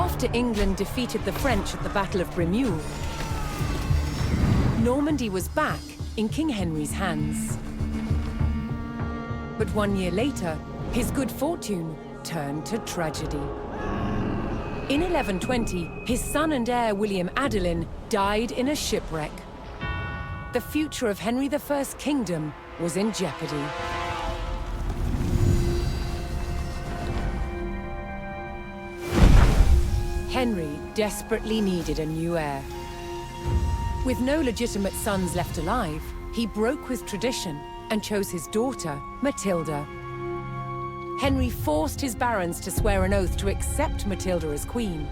After England defeated the French at the Battle of Bremule, Normandy was back in King Henry's hands. But 1 year later, his good fortune turned to tragedy. In 1120, his son and heir William Adelin died in a shipwreck. The future of Henry I's kingdom was in jeopardy. Henry desperately needed a new heir. With no legitimate sons left alive, he broke with tradition and chose his daughter, Matilda. Henry forced his barons to swear an oath to accept Matilda as queen.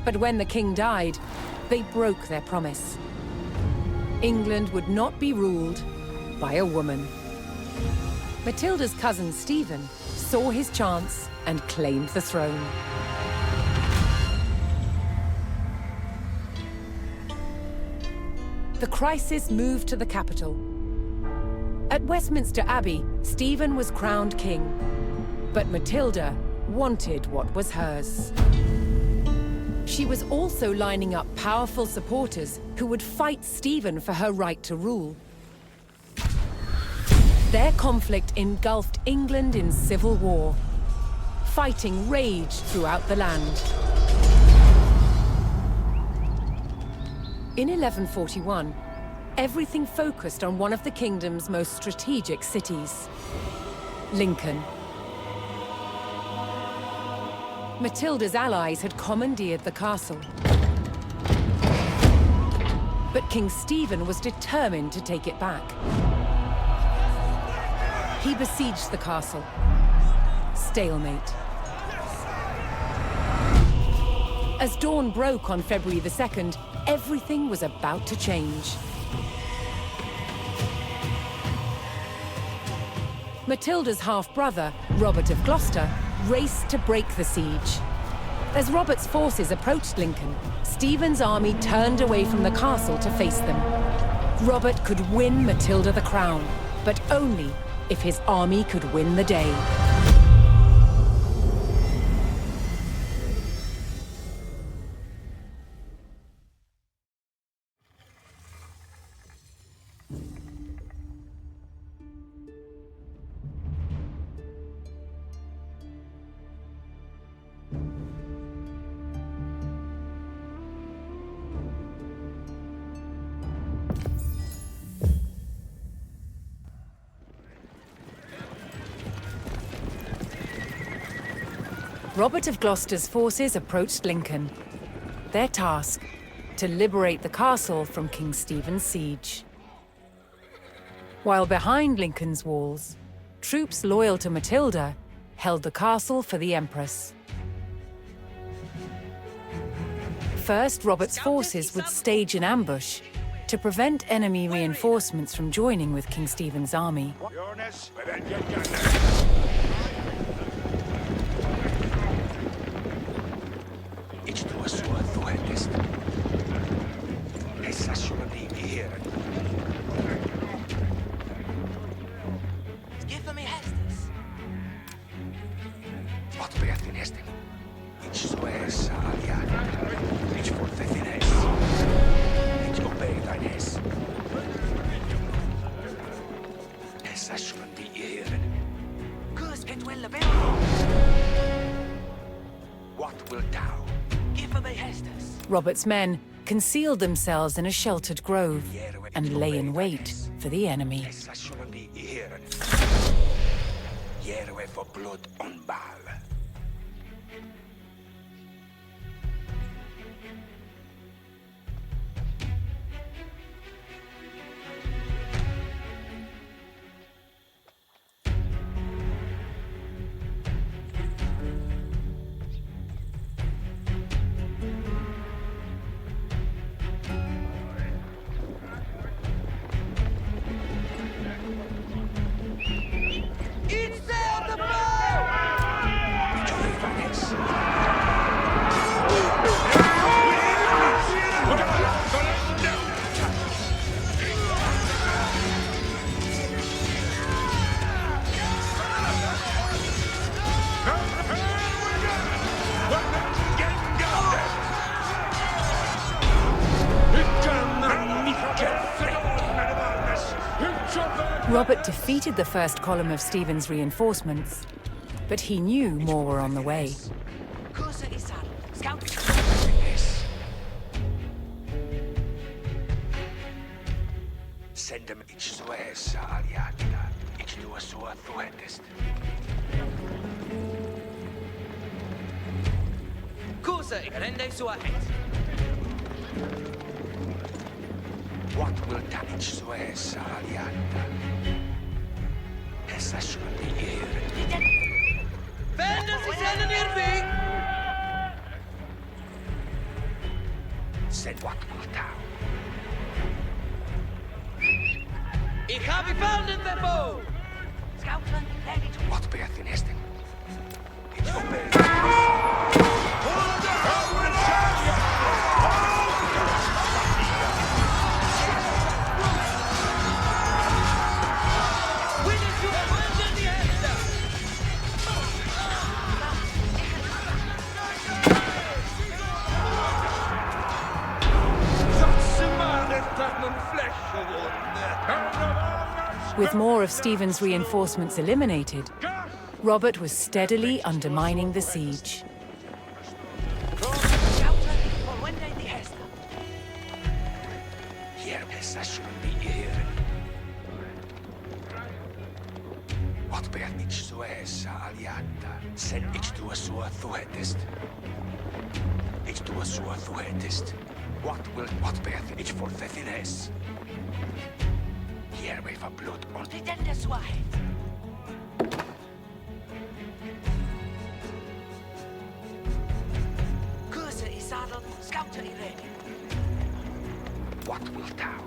But when the king died, they broke their promise. England would not be ruled by a woman. Matilda's cousin Stephen saw his chance and claimed the throne. The crisis moved to the capital. At Westminster Abbey, Stephen was crowned king, but Matilda wanted what was hers. She was also lining up powerful supporters who would fight Stephen for her right to rule. Their conflict engulfed England in civil war. Fighting raged throughout the land. In 1141, everything focused on one of the kingdom's most strategic cities, Lincoln. Matilda's allies had commandeered the castle. But King Stephen was determined to take it back. He besieged the castle. Stalemate. As dawn broke on February the 2nd, everything was about to change. Matilda's half-brother, Robert of Gloucester, raced to break the siege. As Robert's forces approached Lincoln, Stephen's army turned away from the castle to face them. Robert could win Matilda the crown, but only if his army could win the day. Robert of Gloucester's forces approached Lincoln. Their task, to liberate the castle from King Stephen's siege. While behind Lincoln's walls, troops loyal to Matilda held the castle for the Empress. First, Robert's forces would stage an ambush to prevent enemy reinforcements from joining with King Stephen's army. Robert's men concealed themselves in a sheltered grove and lay in wait for the enemy. It's there, the bow! Robert defeated the first column of Stephen's reinforcements, but he knew more were on the way. Send them each suessa aliata, each to a sua thuetest. Cosa rende sua het. What will damage suessa aliata? Essa should be here. Venders is in near me. Send what will down. Ik heb je found in the bow. Scoutman, ready to... What bear the nesting? It's your bear. With more of Stephen's reinforcements eliminated, Robert was steadily undermining the siege. Here, essa should be here. What bear each suessa aliata? Send each to a sua thuetest. Each to a sua thuetest. What bear each for thefines? Here we for blood on Die dende sua het. Curse is saddled, scouter is ready. what will thou?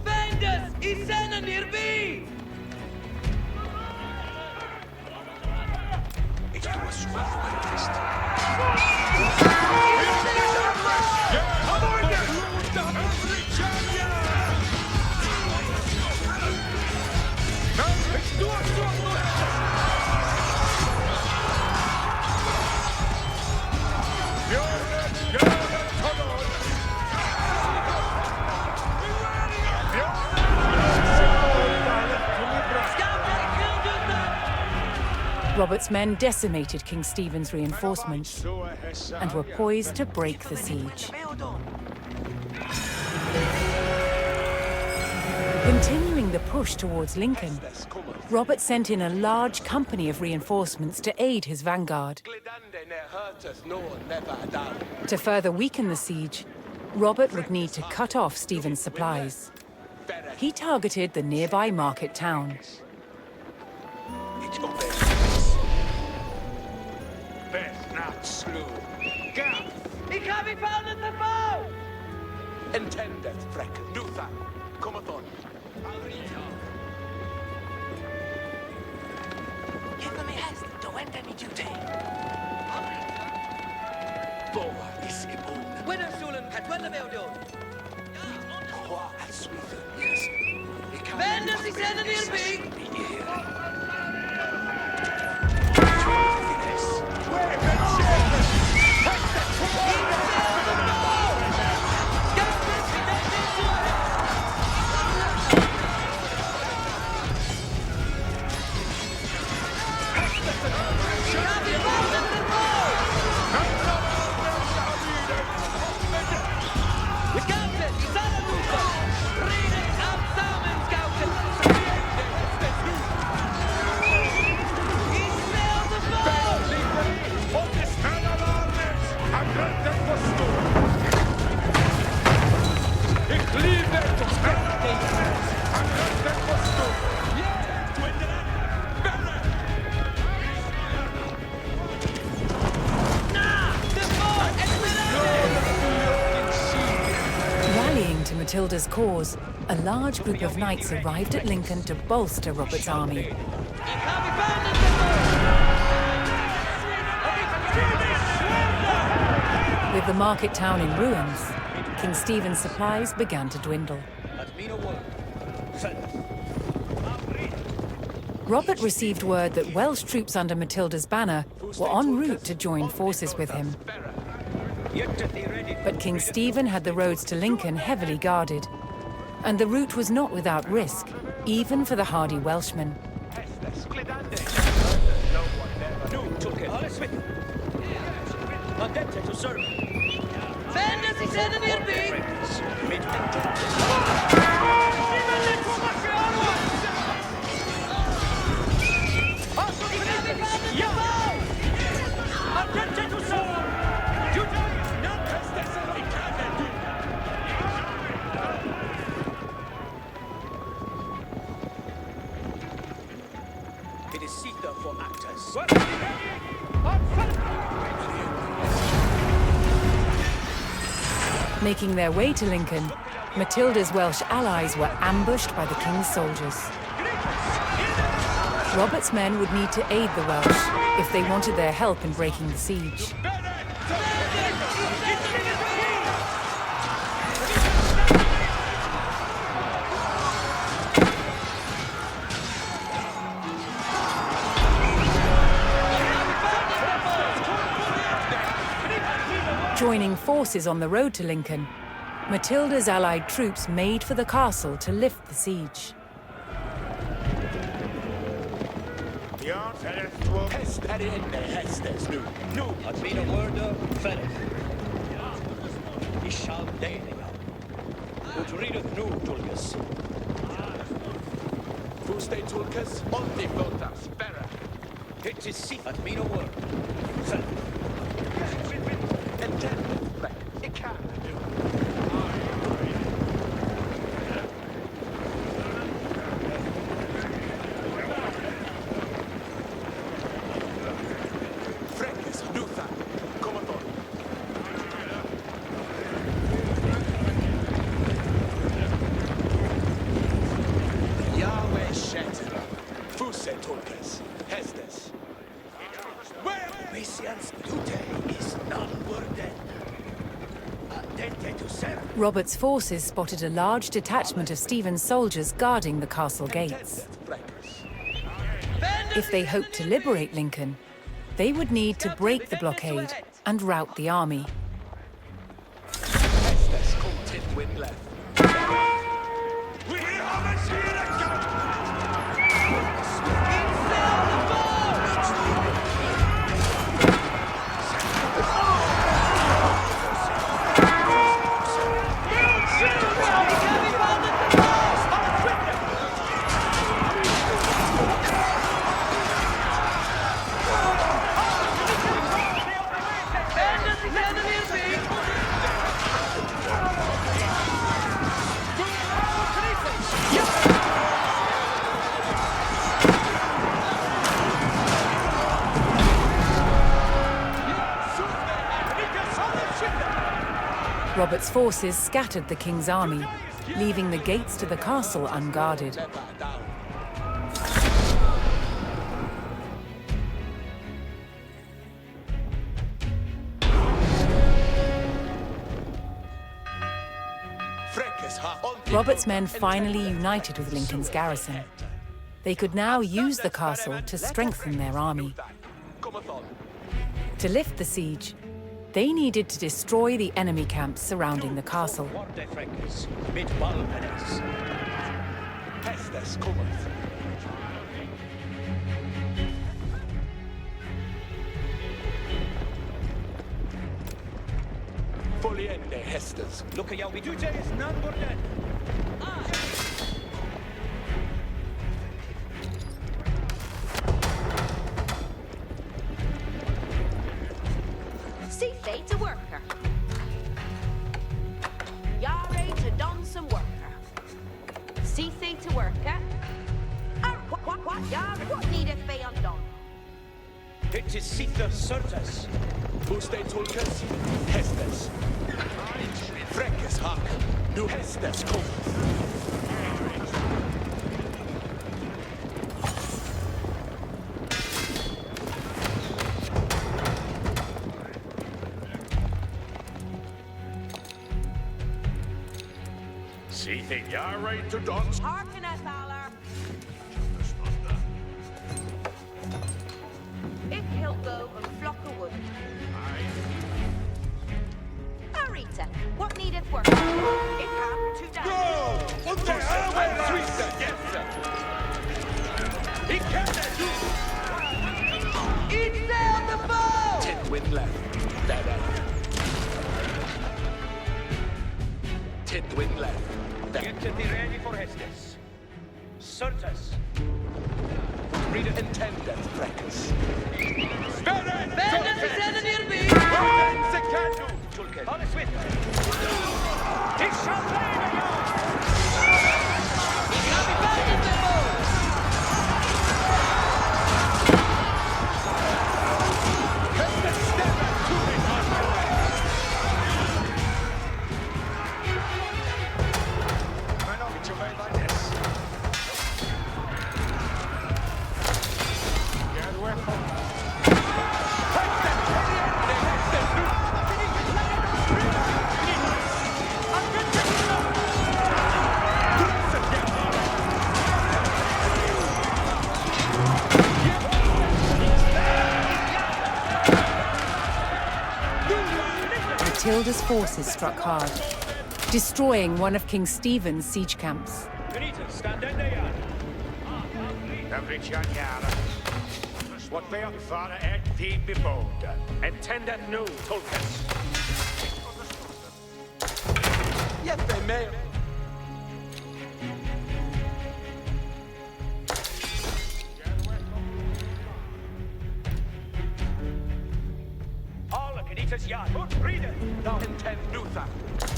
Venders is in near me. It was well test. Robert's men decimated King Stephen's reinforcements and were poised to break the siege. Continuing the push towards Lincoln, Robert sent in a large company of reinforcements to aid his vanguard. To further weaken the siege, Robert would need to cut off Stephen's supplies. He targeted the nearby market town. Ik heb je found in the bow! Intended, Freck. Do that. Come on. Give me haste, to end any duty. Boa is immun. Winnerschulen het wel wel doen. Boa as sweet. Yes. Venders is in near me. Matilda's cause, a large group of knights arrived at Lincoln to bolster Robert's army. With the market town in ruins, King Stephen's supplies began to dwindle. Robert received word that Welsh troops under Matilda's banner were en route to join forces with him. But King Stephen had the roads to Lincoln heavily guarded, And the route was not without risk, even for the hardy Welshmen. It is Sita for actors. Making their way to Lincoln, Matilda's Welsh allies were ambushed by the king's soldiers. Robert's men would need to aid the Welsh if they wanted their help in breaking the siege. Joining forces on the road to Lincoln, Matilda's allied troops made for the castle to lift the siege. Nu, att mina wörda färdigt. I shall deniga. Utredet nu, Tulkas. Fuste Tulkas, onti votas, berra. Det är sitt att mina wörda färdigt. Robert's forces spotted a large detachment of Stephen's soldiers guarding the castle gates. If they hoped to liberate Lincoln, they would need to break the blockade and rout the army. Robert's forces scattered the king's army, leaving the gates to the castle unguarded. Robert's men finally united with Lincoln's garrison. They could now use the castle to strengthen their army. To lift the siege, they needed to destroy the enemy camps surrounding the castle. Look at we do is none more dead. See they to worker. Yare to don some worker. See they to worker. What, yare, what needeth be undone? It is Sita certes. Fuste Tulkas, Hestes. Freckes hak, du Hestes kommt. See thing, you're right to dance. Hearken us, Aller. If he'll go and flock a wood. Hurry, better. What needeth work? It come to die. No! Und der Arme Swiss! Yes, sir! He can't do Each sail the bow! 10 wind left. Dead end. 10 wind left. Get thee ready for Hestes. Certus. Read it. Intended, Freckles. Bandits descended near me! On his with. He shall lay the yard. Copy bandits the bow! Matilda's forces struck hard, destroying one of King Stephen's siege camps. Benita, stand in the yard. What they are fara et thee behold. Intended no Tulkas. Jeppe med. All of Benita's yard. Read it. Now intend Nutha.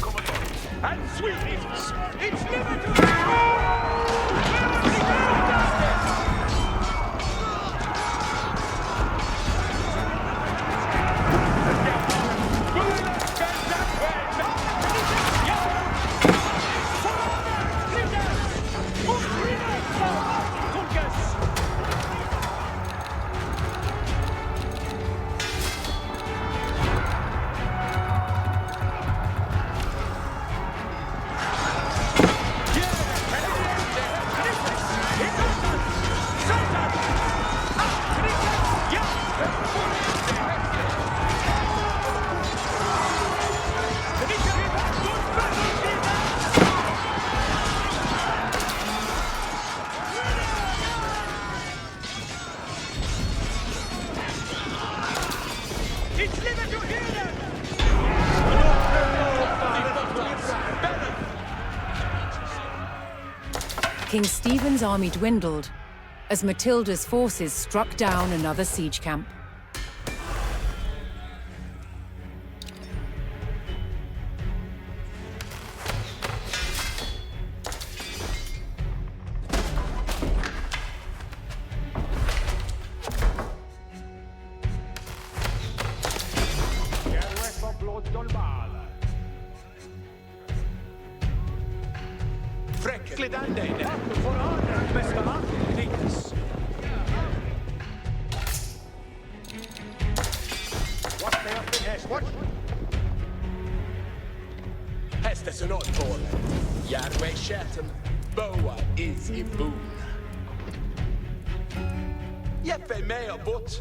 Come along. And sweeties. It's never to King Stephen's army dwindled as Matilda's forces struck down another siege camp. Hestes är not tål. Järnväg käten. Boa is i boon. Jeppe med och bort.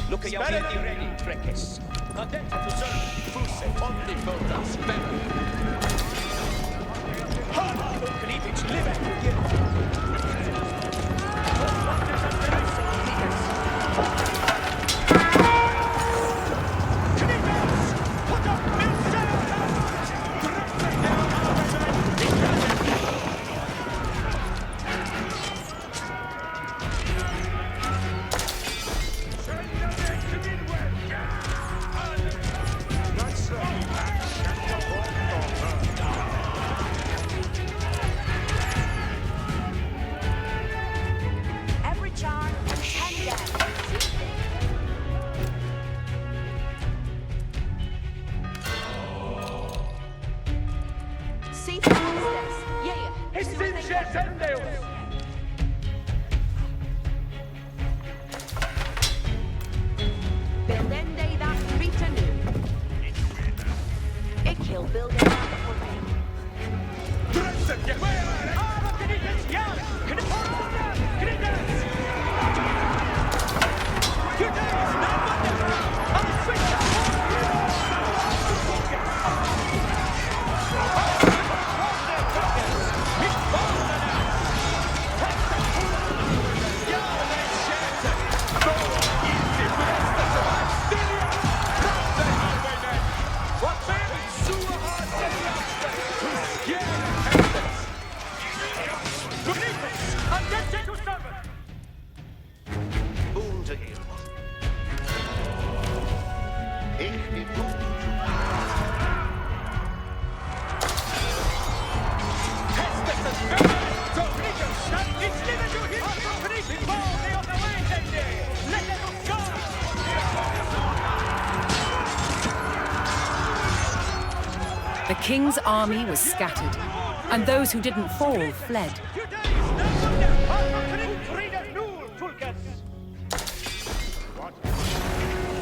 Look at your ready, ready, Freckles. Attenta to serve. Fusse, only fotas, better. Hala, Kripich, live it. King's army was scattered, and those who didn't fall fled.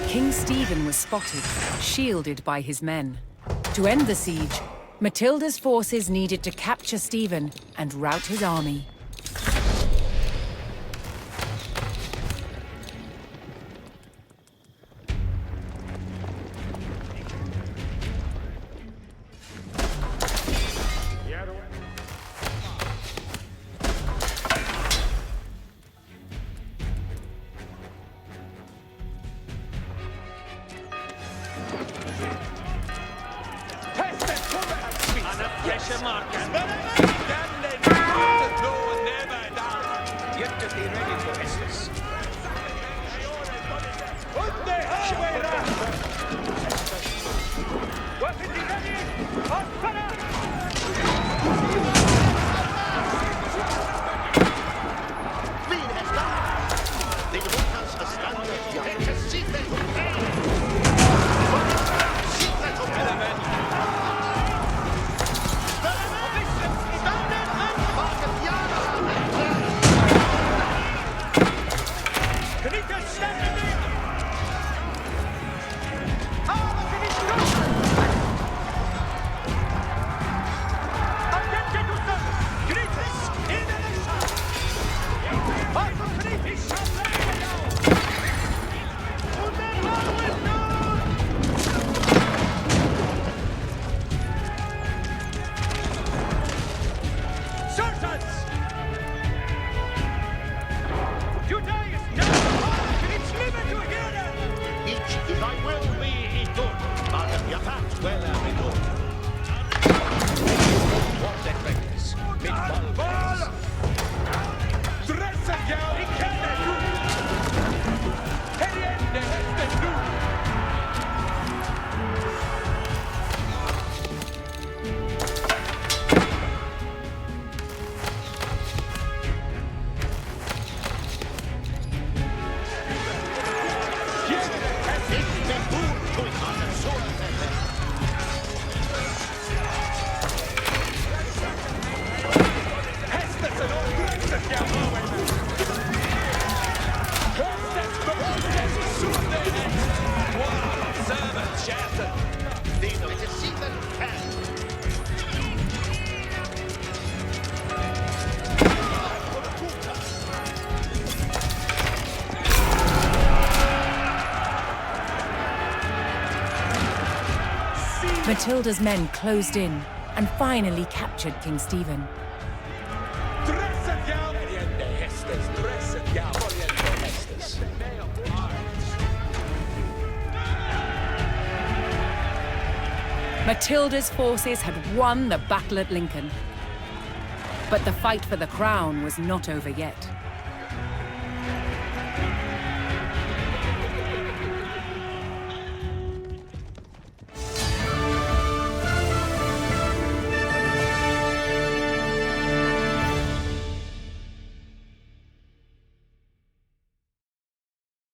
King Stephen was spotted, shielded by his men. To end the siege, Matilda's forces needed to capture Stephen and rout his army. Matilda's men closed in and finally captured King Stephen. Matilda's forces had won the battle at Lincoln. But the fight for the crown was not over yet.